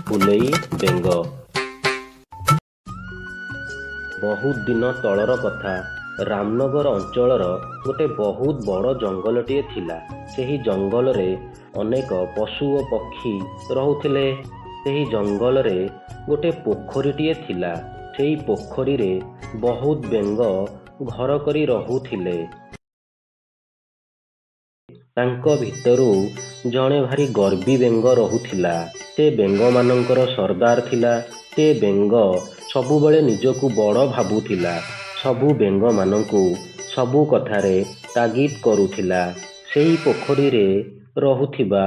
ଫୁଲେଇ ବେଙ୍ଗ। ବହୁତ ଦିନ ତଳର କଥା। ରାମନଗର ଅଞ୍ଚଳର ଗୋଟେ ବହୁତ ବଡ଼ ଜଙ୍ଗଲଟିଏ ଥିଲା। ସେହି ଜଙ୍ଗଲରେ ଅନେକ ପଶୁ ଓ ପକ୍ଷୀ ରହୁଥିଲେ। ସେହି ଜଙ୍ଗଲରେ ଗୋଟେ ପୋଖରୀଟିଏ ଥିଲା। ସେହି ପୋଖରୀରେ ବହୁତ ବେଙ୍ଗ ଘର କରି ରହୁଥିଲେ। ତାଙ୍କ ଭିତରୁ ଜଣେ ଭାରି ଗର୍ବୀ ବେଙ୍ଗ ରହୁଥିଲା। ସେ ବେଙ୍ଗମାନଙ୍କର ସର୍ଦ୍ଦାର ଥିଲା। ସେ ବେଙ୍ଗ ସବୁବେଳେ ନିଜକୁ ବଡ଼ ଭାବୁଥିଲା। ସବୁ ବେଙ୍ଗମାନଙ୍କୁ ସବୁ କଥାରେ ତାଗିଦ କରୁଥିଲା। ସେଇ ପୋଖରୀରେ ରହୁଥିବା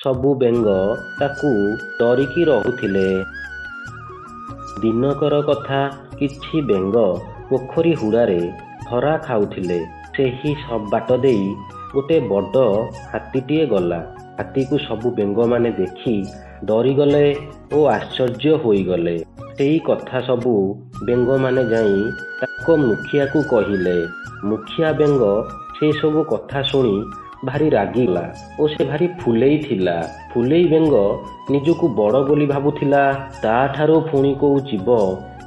ସବୁ ବେଙ୍ଗ ତାକୁ ଡରିକି ରହୁଥିଲେ। ଦିନକର କଥା, କିଛି ବେଙ୍ଗ ପୋଖରୀ ହୁଡ଼ାରେ ହରା ଖାଉଥିଲେ। ସେହି ବାଟ ଦେଇ ଗୋଟେ ବଡ଼ ହାତୀଟିଏ ଗଲା। ହାତୀକୁ ସବୁ ବେଙ୍ଗମାନେ ଦେଖି ଡରିଗଲେ ଓ ଆଶ୍ଚର୍ଯ୍ୟ ହୋଇଗଲେ। ସେଇ କଥା ସବୁ ବେଙ୍ଗମାନେ ଯାଇ ତାଙ୍କ ମୁଖିଆକୁ କହିଲେ। ମୁଖିଆ ବେଙ୍ଗ ସେ ସବୁ କଥା ଶୁଣି ଭାରି ରାଗିଲା ଓ ସେ ଭାରି ଫୁଲେଇ ଥିଲା। ଫୁଲେଇ ବେଙ୍ଗ ନିଜକୁ ବଡ଼ ବୋଲି ଭାବୁଥିଲା। ତାଠାରୁ ପୁଣି କୋଉ ଜୀବ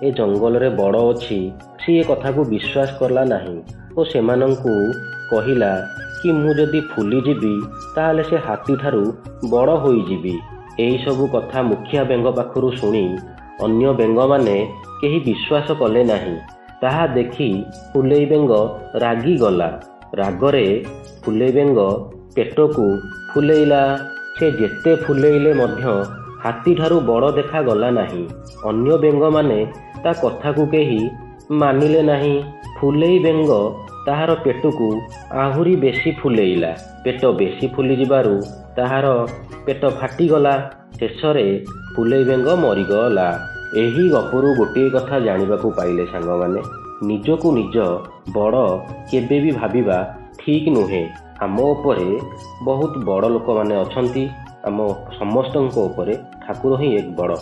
ଏ ଜଙ୍ଗଲରେ ବଡ଼ ଅଛି, ସିଏ କଥାକୁ ବିଶ୍ୱାସ କଲା ନାହିଁ ଓ ସେମାନଙ୍କୁ କହିଲା କି ମୁଁ ଯଦି ଫୁଲିଯିବି ତାହେଲେ ସେ ହାତୀଠାରୁ ବଡ଼ ହୋଇଯିବି। ଏହିସବୁ କଥା ମୁଖିଆ ବେଙ୍ଗ ପାଖରୁ ଶୁଣି ଅନ୍ୟ ବେଙ୍ଗମାନେ କେହି ବିଶ୍ୱାସ କଲେ ନାହିଁ। ତାହା ଦେଖି ଫୁଲେଇ ବେଙ୍ଗ ରାଗିଗଲା। ରାଗରେ ଫୁଲେଇ ବେଙ୍ଗ ପେଟକୁ ଫୁଲେଇଲା। ସେ ଯେତେ ଫୁଲେଇଲେ ମଧ୍ୟ ହାତୀଠାରୁ ବଡ଼ ଦେଖାଗଲା ନାହିଁ। ଅନ୍ୟ ବେଙ୍ଗମାନେ ତା କଥାକୁ କେହି ମାନିଲେ ନାହିଁ। ଫୁଲେଇ ବେଙ୍ଗ ତାହାର ପେଟକୁ ଆହୁରି ବେଶୀ ଫୁଲେଇଲା। ପେଟ ବେଶୀ ଫୁଲିଯିବାରୁ ତାହାର ପେଟ ଫାଟିଗଲା। ଶେଷରେ ଫୁଲେଇ ବେଙ୍ଗ ମରିଗଲା। ଏହି ଗପରୁ ଗୋଟିଏ କଥା ଜାଣିବାକୁ ପାଇଲେ ସାଙ୍ଗମାନେ, ନିଜକୁ ନିଜ ବଡ଼ କେବେ ବି ଭାବିବା ଠିକ୍ ନୁହେଁ। ଆମ ଉପରେ ବହୁତ ବଡ଼ ଲୋକମାନେ ଅଛନ୍ତି। ଆମ ସମସ୍ତଙ୍କ ଉପରେ ଠାକୁର ହିଁ ଏକ ବଡ଼।